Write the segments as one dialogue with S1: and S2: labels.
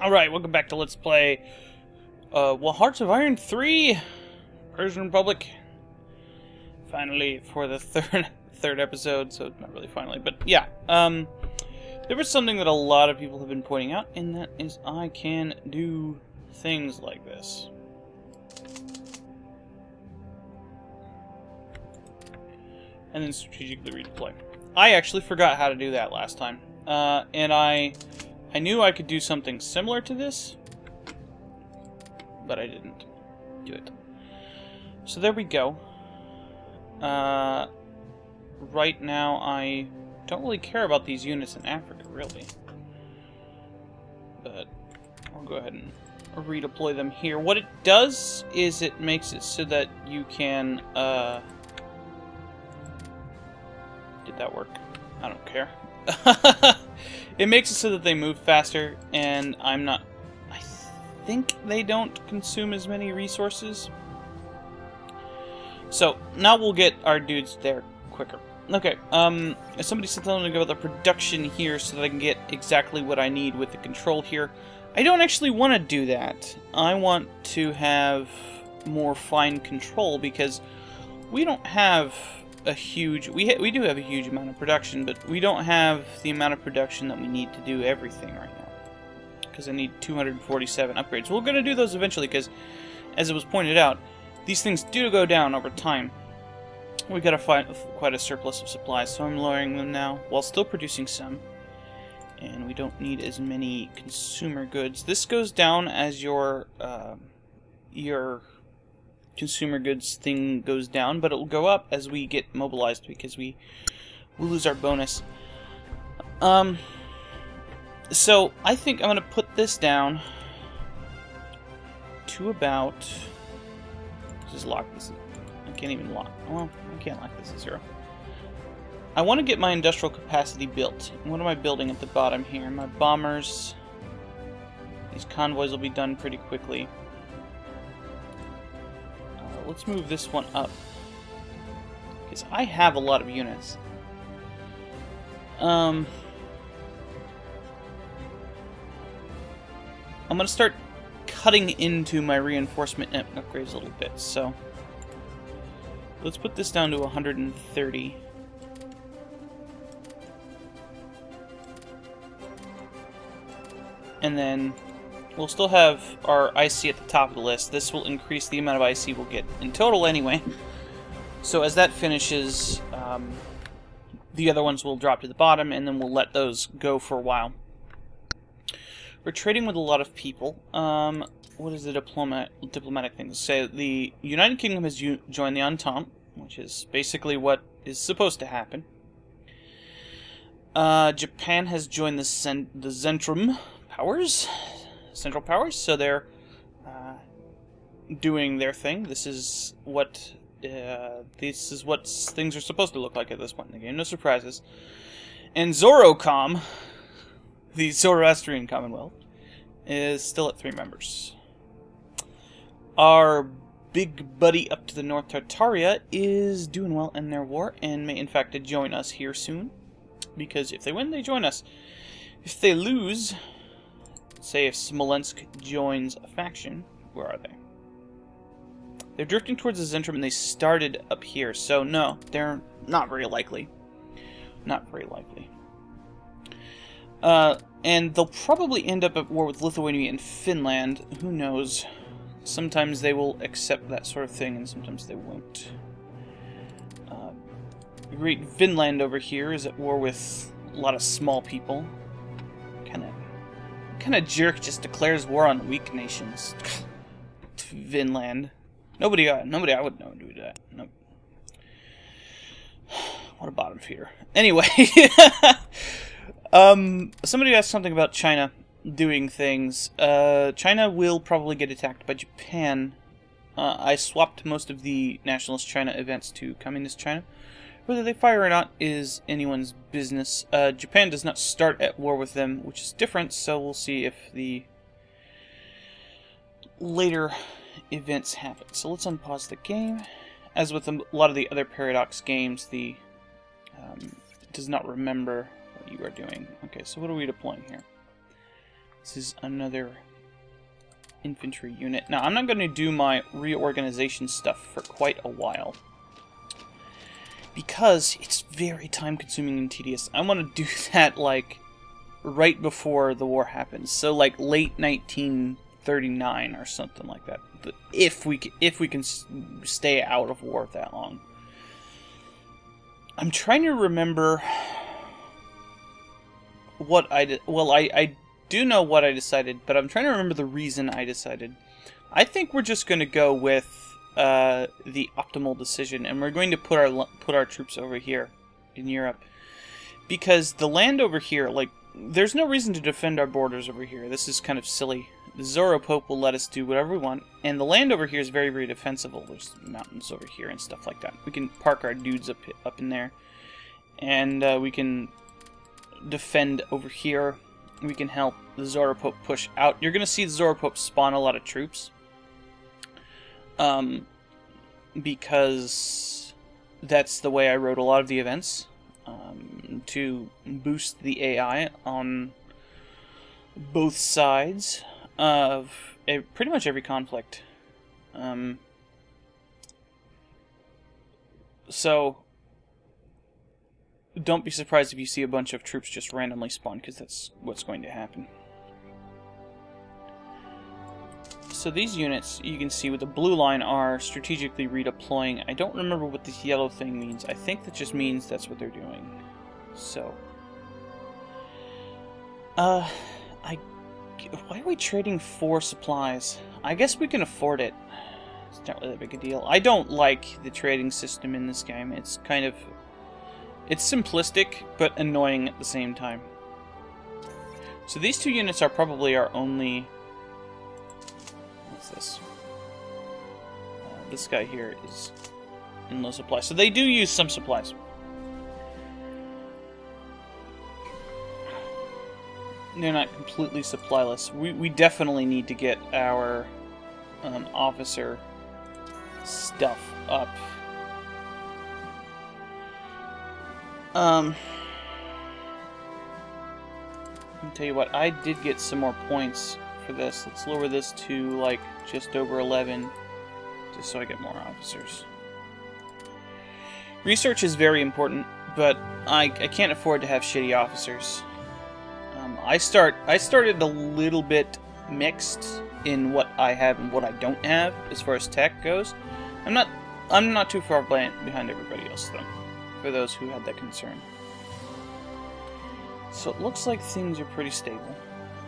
S1: Alright, welcome back to Let's Play well, Hearts of Iron 3 Persian Republic. Finally, for the third episode, so not really finally, but yeah. There was something that a lot of people have been pointing out, and that is I can do things like this. And then strategically redeploy. I actually forgot how to do that last time. And I knew I could do something similar to this, but I didn't do it. So there we go. Right now I don't really care about these units in Africa, really. But I'll go ahead and redeploy them here. What it does is it makes it so that you can, did that work? I don't care. It makes it so that they move faster, and I think they don't consume as many resources. So, now we'll get our dudes there quicker. Okay, somebody said something about the production here so that I can get exactly what I need with the control here. I don't actually want to do that. I want to have more fine control because we don't have a huge... We do have a huge amount of production, but we don't have the amount of production that we need to do everything right now. Because I need 247 upgrades. We're going to do those eventually because, as it was pointed out, these things do go down over time. We got to find quite a surplus of supplies, so I'm lowering them now while still producing some. And we don't need as many consumer goods. This goes down as your consumer goods thing goes down, but it will go up as we get mobilized because we will lose our bonus. So I think I'm going to put this down to about... Just lock this. I can't even lock. Well, I can't lock this at 0. I want to get my industrial capacity built. What am I building at the bottom here? My bombers. These convoys will be done pretty quickly. Let's move this one up. Because I have a lot of units. I'm going to start cutting into my reinforcement upgrades a little bit, so let's put this down to 130. And then we'll still have our IC at the top of the list. This will increase the amount of IC we'll get in total anyway. So as that finishes, the other ones will drop to the bottom, and then we'll let those go for a while. We're trading with a lot of people. What is the diplomatic thing to say? The United Kingdom has joined the Entente, which is basically what is supposed to happen. Japan has joined the Central Powers, so they're doing their thing. This is what things are supposed to look like at this point in the game. No surprises. And Zorocom, the Zoroastrian Commonwealth, is still at 3 members. Our big buddy up to the north, Tartaria, is doing well in their war and may in fact join us here soon. Because if they win, they join us. If they lose, say if Smolensk joins a faction, where are they? They're drifting towards the Zentrum and they started up here, so no, they're not very likely. Not very likely. And they'll probably end up at war with Lithuania and Finland. Who knows? Sometimes they will accept that sort of thing, and sometimes they won't. Great Finland over here is at war with a lot of small people. Kind of jerk just declares war on weak nations. Finland. Nobody I would know do that. Nope. What a bottom feeder. Anyway. Somebody asked something about China doing things. China will probably get attacked by Japan. I swapped most of the Nationalist China events to Communist China. Whether they fire or not is anyone's business. Japan does not start at war with them, which is different, so we'll see if the later events happen. So let's unpause the game. As with a lot of the other Paradox games, the does not remember what you are doing. Okay, so what are we deploying here? This is another infantry unit. Now, I'm not going to do my reorganization stuff for quite a while, because it's very time-consuming and tedious. I want to do that, like, right before the war happens. So, like, late 1939 or something like that. If we can stay out of war that long. I'm trying to remember what I did. Well, I do know what I decided, but I'm trying to remember the reason I decided. I think we're just going to go with the optimal decision, and we're going to put our troops over here in Europe, because the land over here, like, there's no reason to defend our borders over here. This is kind of silly. The Zoro Pope will let us do whatever we want, and the land over here is very, very defensible. There's mountains over here and stuff like that. We can park our dudes up in there, and we can defend over here. We can help the Zoro Pope push out. You're going to see the Zoro Pope spawn a lot of troops, because that's the way I wrote a lot of the events, to boost the AI on both sides of pretty much every conflict. So don't be surprised if you see a bunch of troops just randomly spawn, because that's what's going to happen. So these units, you can see with the blue line, are strategically redeploying. I don't remember what this yellow thing means. I think that just means that's what they're doing. So, why are we trading 4 supplies? I guess we can afford it. It's not really that big a deal. I don't like the trading system in this game. It's kind of... it's simplistic, but annoying at the same time. So these 2 units are probably our only... what's this? This guy here is in low supply. So they do use some supplies. They're not completely supplyless. We definitely need to get our officer stuff up. I'll tell you what, I did get some more points for this. Let's lower this to, like, just over 11, just so I get more officers. Research is very important, but I can't afford to have shitty officers. I started a little bit mixed in what I have and what I don't have as far as tech goes. I'm not too far behind everybody else though, for those who had that concern. So it looks like things are pretty stable.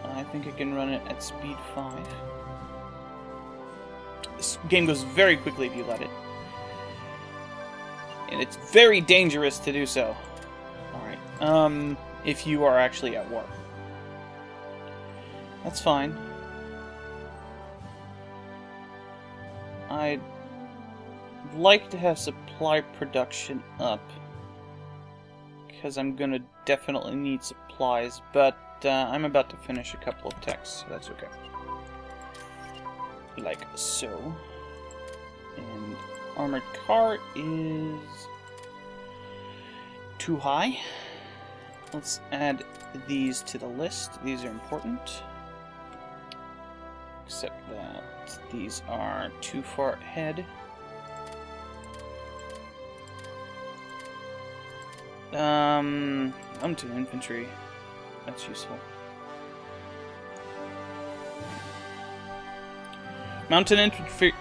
S1: I think I can run it at speed 5. This game goes very quickly if you let it. And it's very dangerous to do so. Alright, if you are actually at war. That's fine. I'd like to have supply production up, because I'm gonna definitely need supplies, but I'm about to finish a couple of techs, so that's okay. Like so. And armored car is too high. Let's add these to the list. These are important. Except that these are too far ahead. I'm to infantry. That's useful. Mountain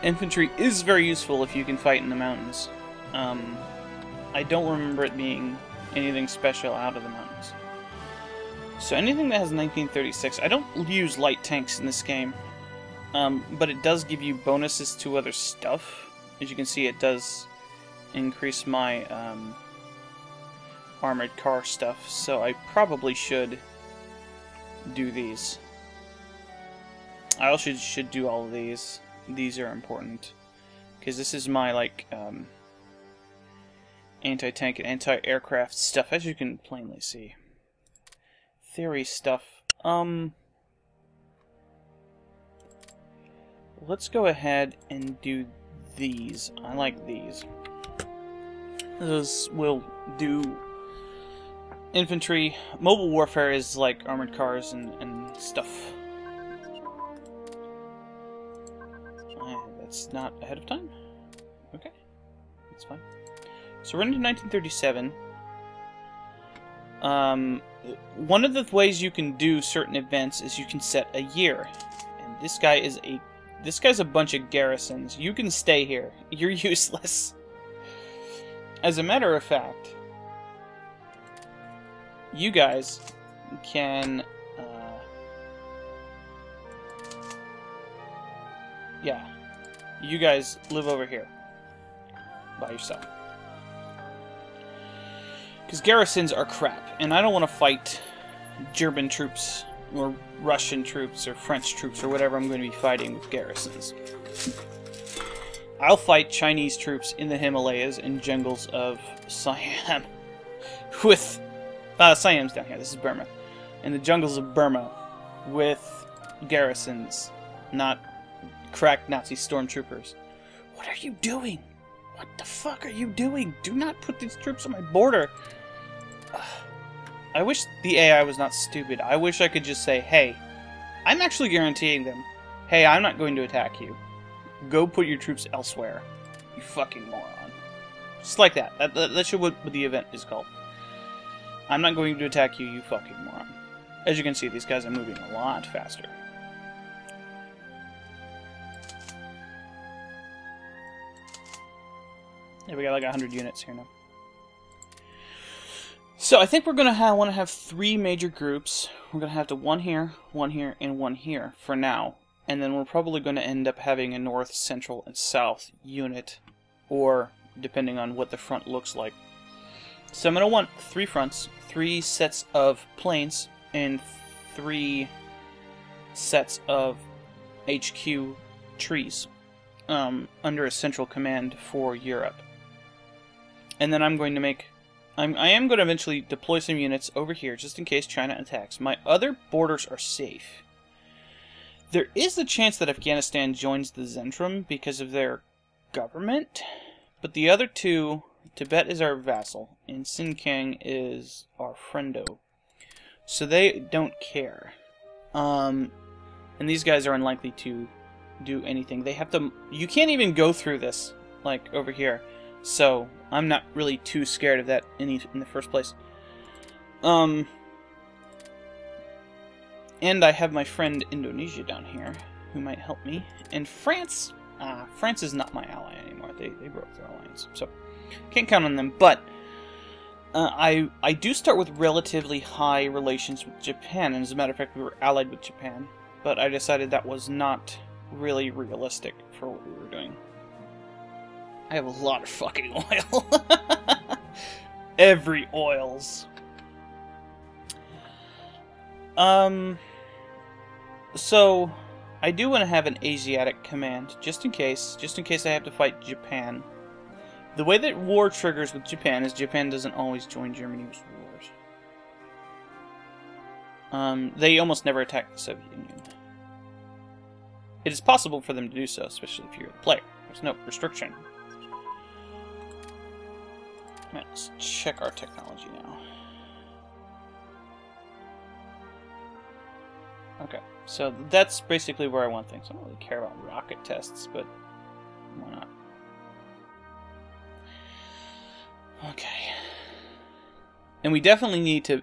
S1: infantry is very useful if you can fight in the mountains. I don't remember it being anything special out of the mountains. So anything that has 1936, I don't use light tanks in this game, but it does give you bonuses to other stuff. As you can see, it does increase my armored car stuff, so I probably should do these. I also should do all of these. These are important, because this is my, like, anti-tank and anti-aircraft stuff, as you can plainly see. Theory stuff. Let's go ahead and do these. I like these. Those will do infantry. Mobile warfare is like armored cars and stuff. That's not ahead of time? Okay. That's fine. So we're into 1937. One of the ways you can do certain events is you can set a year. And this guy's a bunch of garrisons. You can stay here. You're useless. As a matter of fact, you guys can yeah, you guys live over here by yourself. Because garrisons are crap, and I don't want to fight German troops, or Russian troops, or French troops, or whatever I'm going to be fighting with garrisons. I'll fight Chinese troops in the Himalayas and jungles of Siam. With... Siam's down here, this is Burma. In the jungles of Burma, with garrisons, not crack Nazi stormtroopers. What are you doing? What the fuck are you doing? Do not put these troops on my border. I wish the AI was not stupid. I wish I could just say, hey, I'm actually guaranteeing them, hey, I'm not going to attack you. Go put your troops elsewhere. You fucking moron. Just like that. That's what the event is called. I'm not going to attack you, you fucking moron. As you can see, these guys are moving a lot faster. Yeah, we got like 100 units here now. So I think we're going to want to have 3 major groups. We're going to have one here, and one here for now. And then we're probably going to end up having a north, central, and south unit. Or, depending on what the front looks like. So I'm going to want 3 fronts, 3 sets of planes, and 3 sets of HQ trees. Under a central command for Europe. And then I'm going to make... I am going to eventually deploy some units over here, just in case China attacks. My other borders are safe. There is a chance that Afghanistan joins the Zentrum because of their government. But the other 2, Tibet is our vassal, and Xinjiang is our friendo. So they don't care. And these guys are unlikely to do anything. They have to... You can't even go through this, like, over here. So, I'm not really too scared of that in the first place. And I have my friend Indonesia down here, who might help me. And France... France is not my ally anymore. They broke their alliance. So, can't count on them. But, I do start with relatively high relations with Japan. And as a matter of fact, we were allied with Japan. But I decided that was not really realistic for what we were doing. I have a lot of fucking oil. Every oils. So, I do want to have an Asiatic command, just in case I have to fight Japan. The way that war triggers with Japan is Japan doesn't always join Germany's wars. They almost never attack the Soviet Union. It is possible for them to do so, especially if you're a player. There's no restriction. Let's check our technology now. Okay, so that's basically where I want things. I don't really care about rocket tests, but why not? Okay. And we definitely need to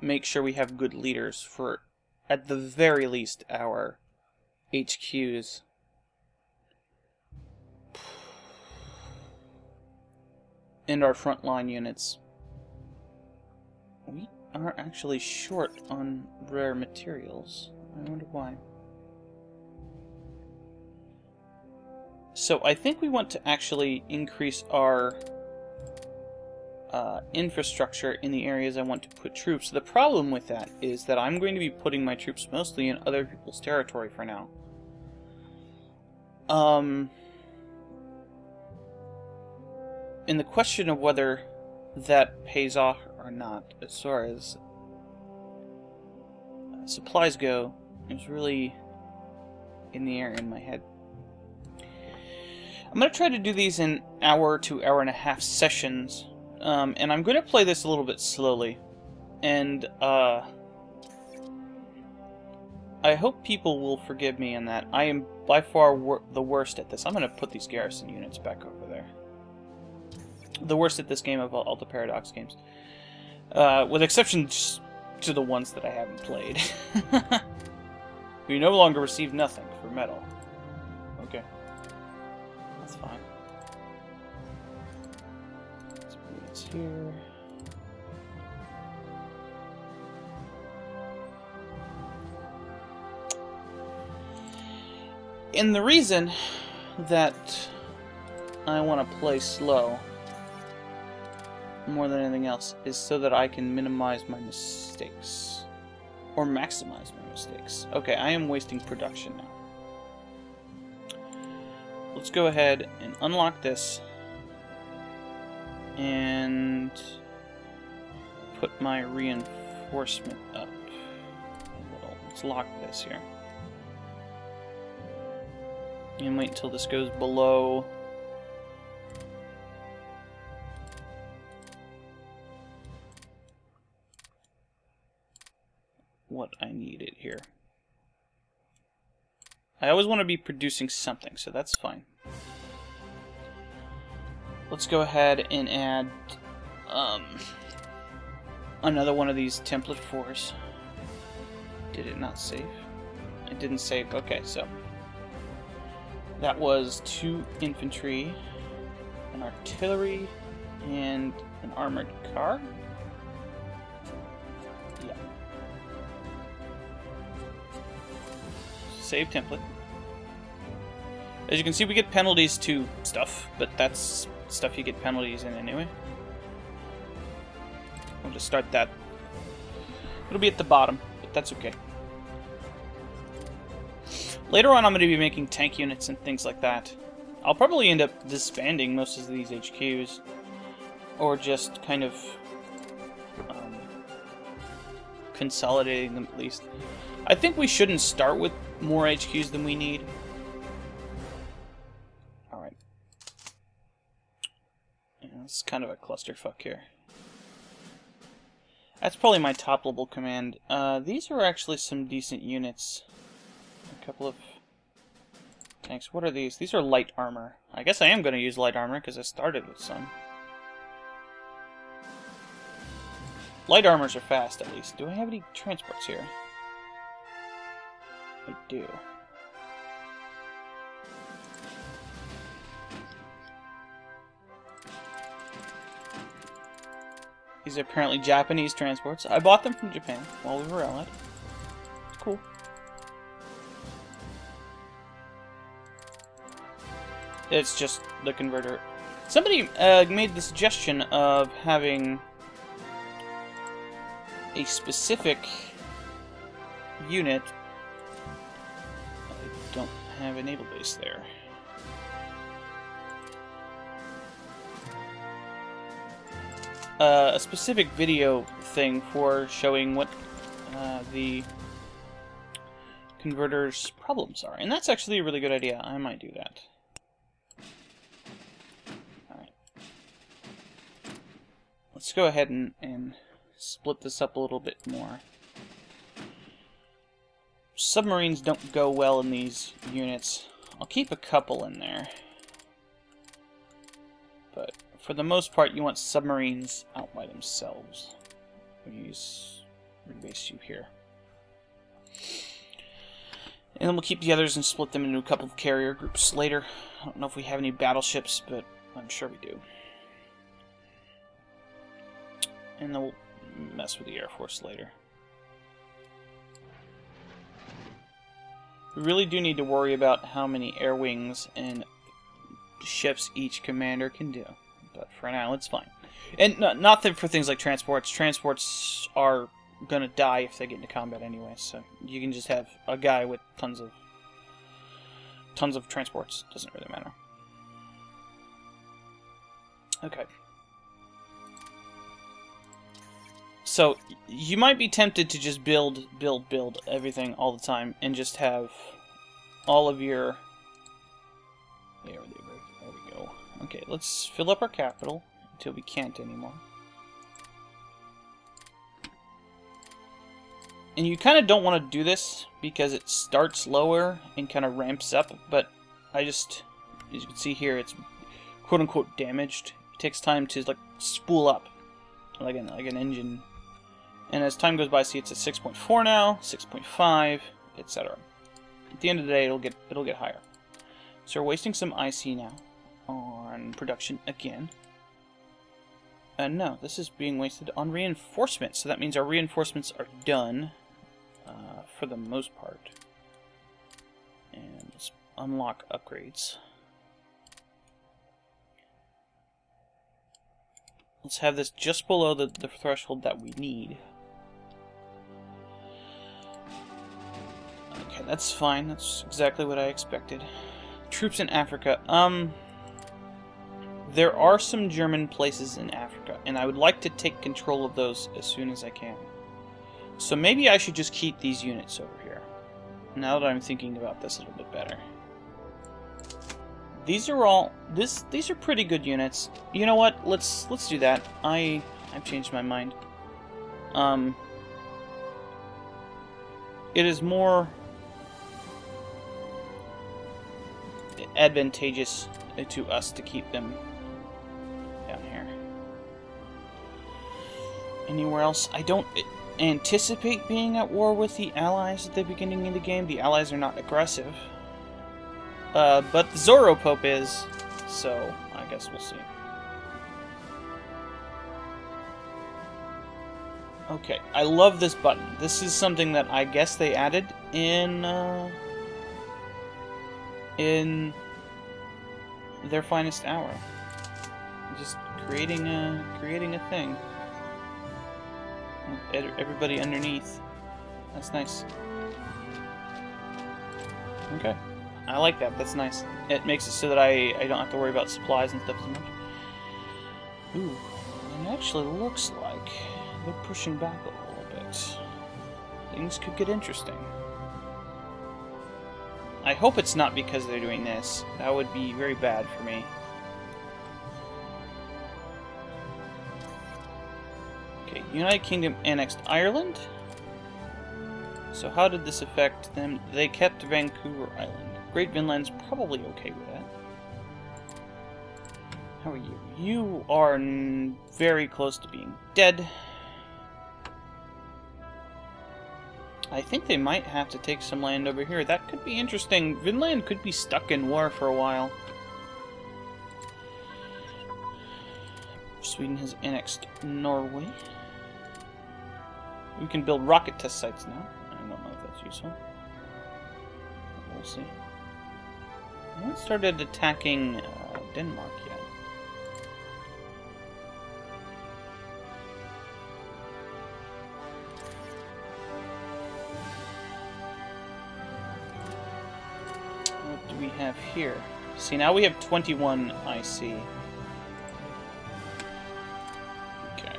S1: make sure we have good leaders for, at the very least, our HQs. And our frontline units. We are actually short on rare materials. I wonder why. So I think we want to actually increase our infrastructure in the areas I want to put troops. The problem with that is that I'm going to be putting my troops mostly in other people's territory for now. And the question of whether that pays off or not, as far as supplies go, is really in the air in my head. I'm going to try to do these in hour to hour and a half sessions, and I'm going to play this a little bit slowly. And I hope people will forgive me in that. I am by far the worst at this. I'm going to put these garrison units back over there. The worst at this game of all the Paradox games. With exceptions to the ones that I haven't played. We no longer receive nothing for metal. Okay. That's fine. Let's put units here. And the reason that I want to play slow more than anything else is so that I can minimize my mistakes. Or maximize my mistakes. Okay, I am wasting production now. Let's go ahead and unlock this. And put my reinforcement up a little. Let's lock this here. And wait until this goes below what I needed here. I always want to be producing something, so that's fine. Let's go ahead and add another one of these template 4s. Did it not save? It didn't save. Okay, so that was 2 infantry, an artillery, and an armored car. Yeah. Save template. As you can see, we get penalties to stuff, but that's stuff you get penalties in anyway. We'll just start that. It'll be at the bottom, but that's okay. Later on, I'm going to be making tank units and things like that. I'll probably end up disbanding most of these HQs, or just kind of consolidating them at least. I think we shouldn't start with more HQs than we need. Alright. Yeah, it's kind of a clusterfuck here. That's probably my top level command. These are actually some decent units. A couple of tanks. What are these? These are light armor. I guess I am going to use light armor because I started with some. Light armors are fast, at least. Do I have any transports here? I do. These are apparently Japanese transports. I bought them from Japan while we were allied. Cool. It's just the converter. Somebody made the suggestion of having a specific unit. I don't have a naval base there. A specific video thing for showing what the converter's problems are. And that's actually a really good idea. I might do that. Alright. Let's go ahead and split this up a little bit more. Submarines don't go well in these units. I'll keep a couple in there. But for the most part, you want submarines out by themselves. We'll rebase you here. And then we'll keep the others and split them into a couple of carrier groups later. I don't know if we have any battleships, but I'm sure we do. And then we'll mess with the Air Force later. We really do need to worry about how many air wings and ships each commander can do. But for now, it's fine. And not that for things like transports. Transports are gonna die if they get into combat anyway, so you can just have a guy with tons of transports. Doesn't really matter. Okay. So you might be tempted to just build everything all the time and just have all of your... There we go. Okay, let's fill up our capital until we can't anymore. And you kind of don't want to do this because it starts lower and kind of ramps up, but I just, as you can see here, it's quote-unquote damaged. It takes time to like spool up like an engine. And as time goes by, see it's at 6.4 now, 6.5, etc. At the end of the day, it'll get higher. So we're wasting some IC now on production again. No, this is being wasted on reinforcements. So that means our reinforcements are done for the most part. And let's unlock upgrades. Let's have this just below the threshold that we need. Okay, that's fine. That's exactly what I expected. Troops in Africa. There are some German places in Africa, and I would like to take control of those as soon as I can. So maybe I should just keep these units over here. Now that I'm thinking about this a little bit better. These are all these are pretty good units. You know what? Let's do that. I've changed my mind. It is more advantageous to us to keep them down here. Anywhere else? I don't anticipate being at war with the Allies at the beginning of the game. The Allies are not aggressive. But the Zoro Pope is, so I guess we'll see. Okay, I love this button. This is something that I guess they added in their finest hour. Just creating a thing. Everybody underneath. That's nice. Okay. I like that. That's nice. It makes it so that I don't have to worry about supplies and stuff as much. Ooh, it actually looks like they're pushing back a little bit. Things could get interesting. I hope it's not because they're doing this. That would be very bad for me. Okay, United Kingdom annexed Ireland. So how did this affect them? They kept Vancouver Island. Great Vinland's probably okay with that. How are you? You are very close to being dead. I think they might have to take some land over here. That could be interesting. Vinland could be stuck in war for a while. Sweden has annexed Norway. We can build rocket test sites now. I don't know if that's useful. We'll see. I haven't started attacking Denmark yet. What do we have here? See, now we have 21 IC. Okay.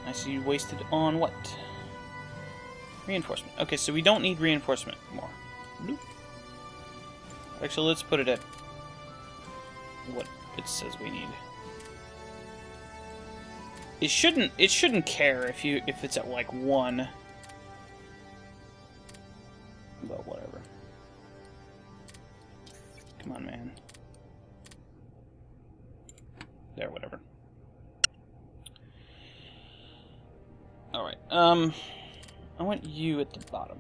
S1: IC wasted on what? Reinforcement. Okay, so we don't need reinforcement more. Nope. Actually, let's put it at what it says we need. It shouldn't care if it's at like 1. But whatever. Come on, man. There, whatever. All right. I want you at the bottom.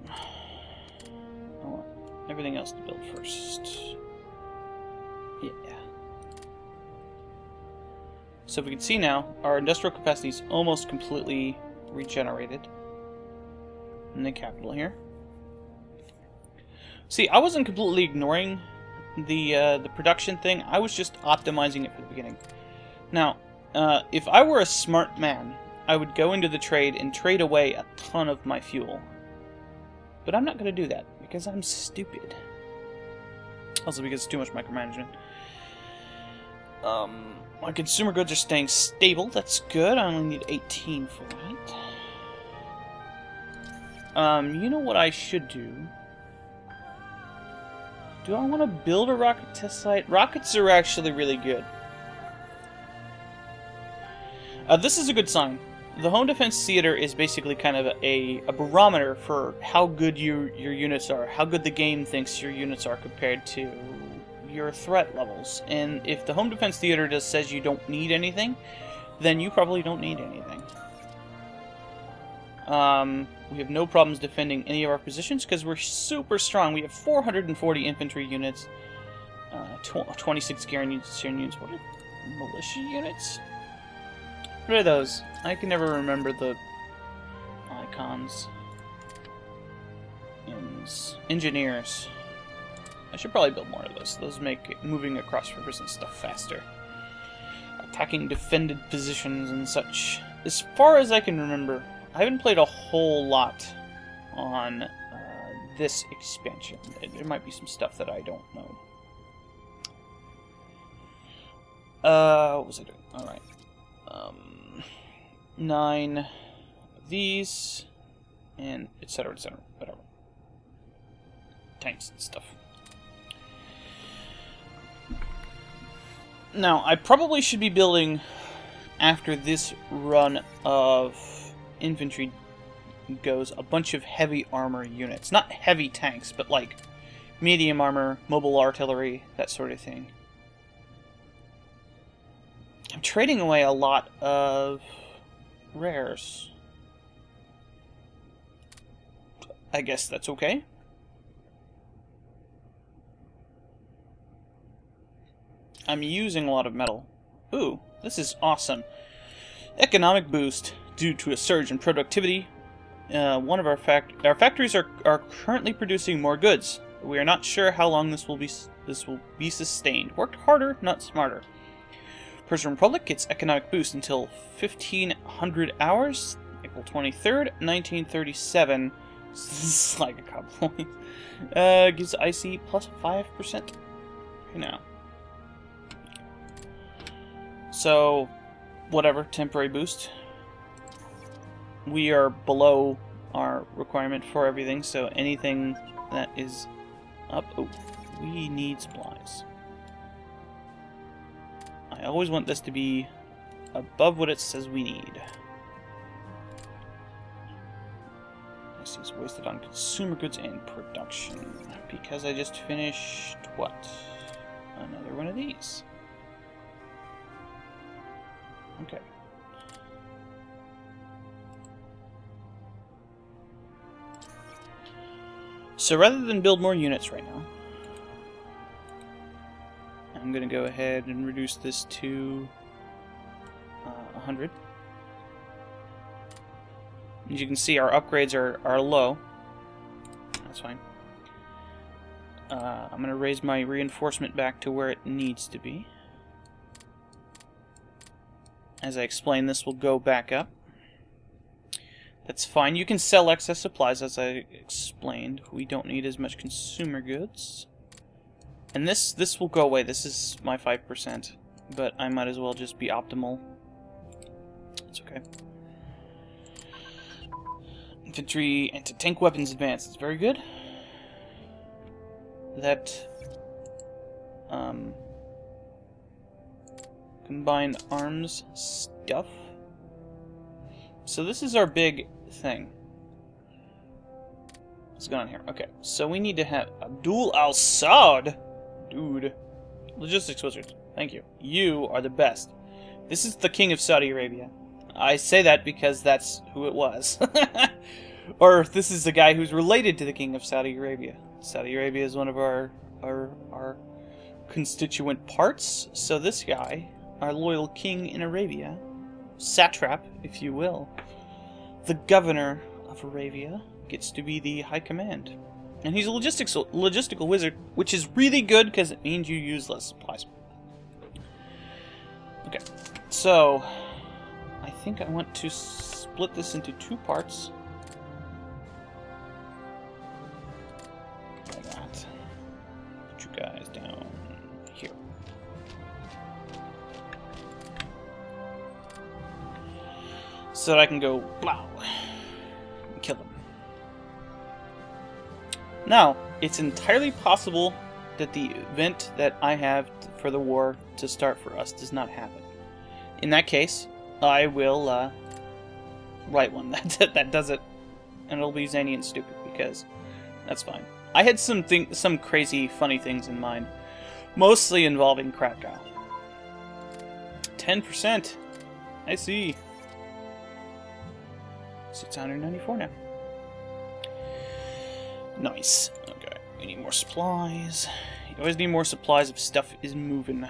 S1: I want everything else to build first. Yeah. So we can see now, our industrial capacity is almost completely regenerated in the capital here. See, I wasn't completely ignoring the production thing. I was just optimizing it from the beginning. Now, if I were a smart man, I would go into the trade and trade away a ton of my fuel. But I'm not going to do that, because I'm stupid. Also because it's too much micromanagement. My consumer goods are staying stable, that's good. I only need 18 for that. You know what I should do? Do I want to build a rocket test site? Rockets are actually really good. This is a good sign. the home defense theater is basically kind of a barometer for how good your units are, how good the game thinks your units are compared to your threat levels. And if the home defense theater just says you don't need anything, then you probably don't need anything. We have no problems defending any of our positions because we're super strong. We have 440 infantry units, 26 garrison units. What are militia units? What are those? I can never remember the icons. Engineers. I should probably build more of those. Those make moving across rivers and stuff faster. Attacking defended positions and such. As far as I can remember, I haven't played a whole lot on this expansion. There might be some stuff that I don't know. What was I doing? Alright. 9 of these, and etc, whatever. Tanks and stuff. Now, I probably should be building, after this run of infantry goes, a bunch of heavy armor units. Not heavy tanks, but like medium armor, mobile artillery, that sort of thing. I'm trading away a lot of rares. I guess that's okay. I'm using a lot of metal. Ooh, this is awesome. Economic boost due to a surge in productivity. One of our factories are currently producing more goods. We are not sure how long this will be sustained. Worked harder, not smarter. Persian Republic gets economic boost until 1500 hours, April 23rd, 1937. This is like a couple points. Gives IC plus 5% right now. So, whatever, temporary boost. We are below our requirement for everything, so anything that is up... Oh, we need supplies. I always want this to be above what it says we need. This is wasted on consumer goods and production. Because I just finished, what? Another one of these. Okay. So rather than build more units right now, I'm going to go ahead and reduce this to 100. As you can see, our upgrades are low. That's fine. I'm going to raise my reinforcement back to where it needs to be. As I explained, this will go back up. That's fine. You can sell excess supplies, as I explained. We don't need as much consumer goods. And this will go away. This is my 5%. But I might as well just be optimal. It's okay. Infantry anti-tank weapons advanced. It's very good. That combined arms stuff. So this is our big thing. What's going on here? Okay, so we need to have Abdul al-Saud. Dude. Logistics wizards. Thank you. You are the best. This is the King of Saudi Arabia. I say that because that's who it was. Or this is the guy who's related to the King of Saudi Arabia. Saudi Arabia is one of our constituent parts. So this guy, our loyal king in Arabia, satrap, if you will, the governor of Arabia, gets to be the high command. And he's a logistical wizard, which is really good because it means you use less supplies. Okay, so I think I want to split this into 2 parts. Like that. Put you guys down here. So that I can go blow and kill them. Now, it's entirely possible that the event that I have for the war to start for us does not happen. In that case, I will right one that does it. And it'll be zany and stupid, because that's fine. I had some crazy, funny things in mind. Mostly involving Krakow. 10%. I see. 694 now. Nice. Okay, we need more supplies. You always need more supplies if stuff is moving.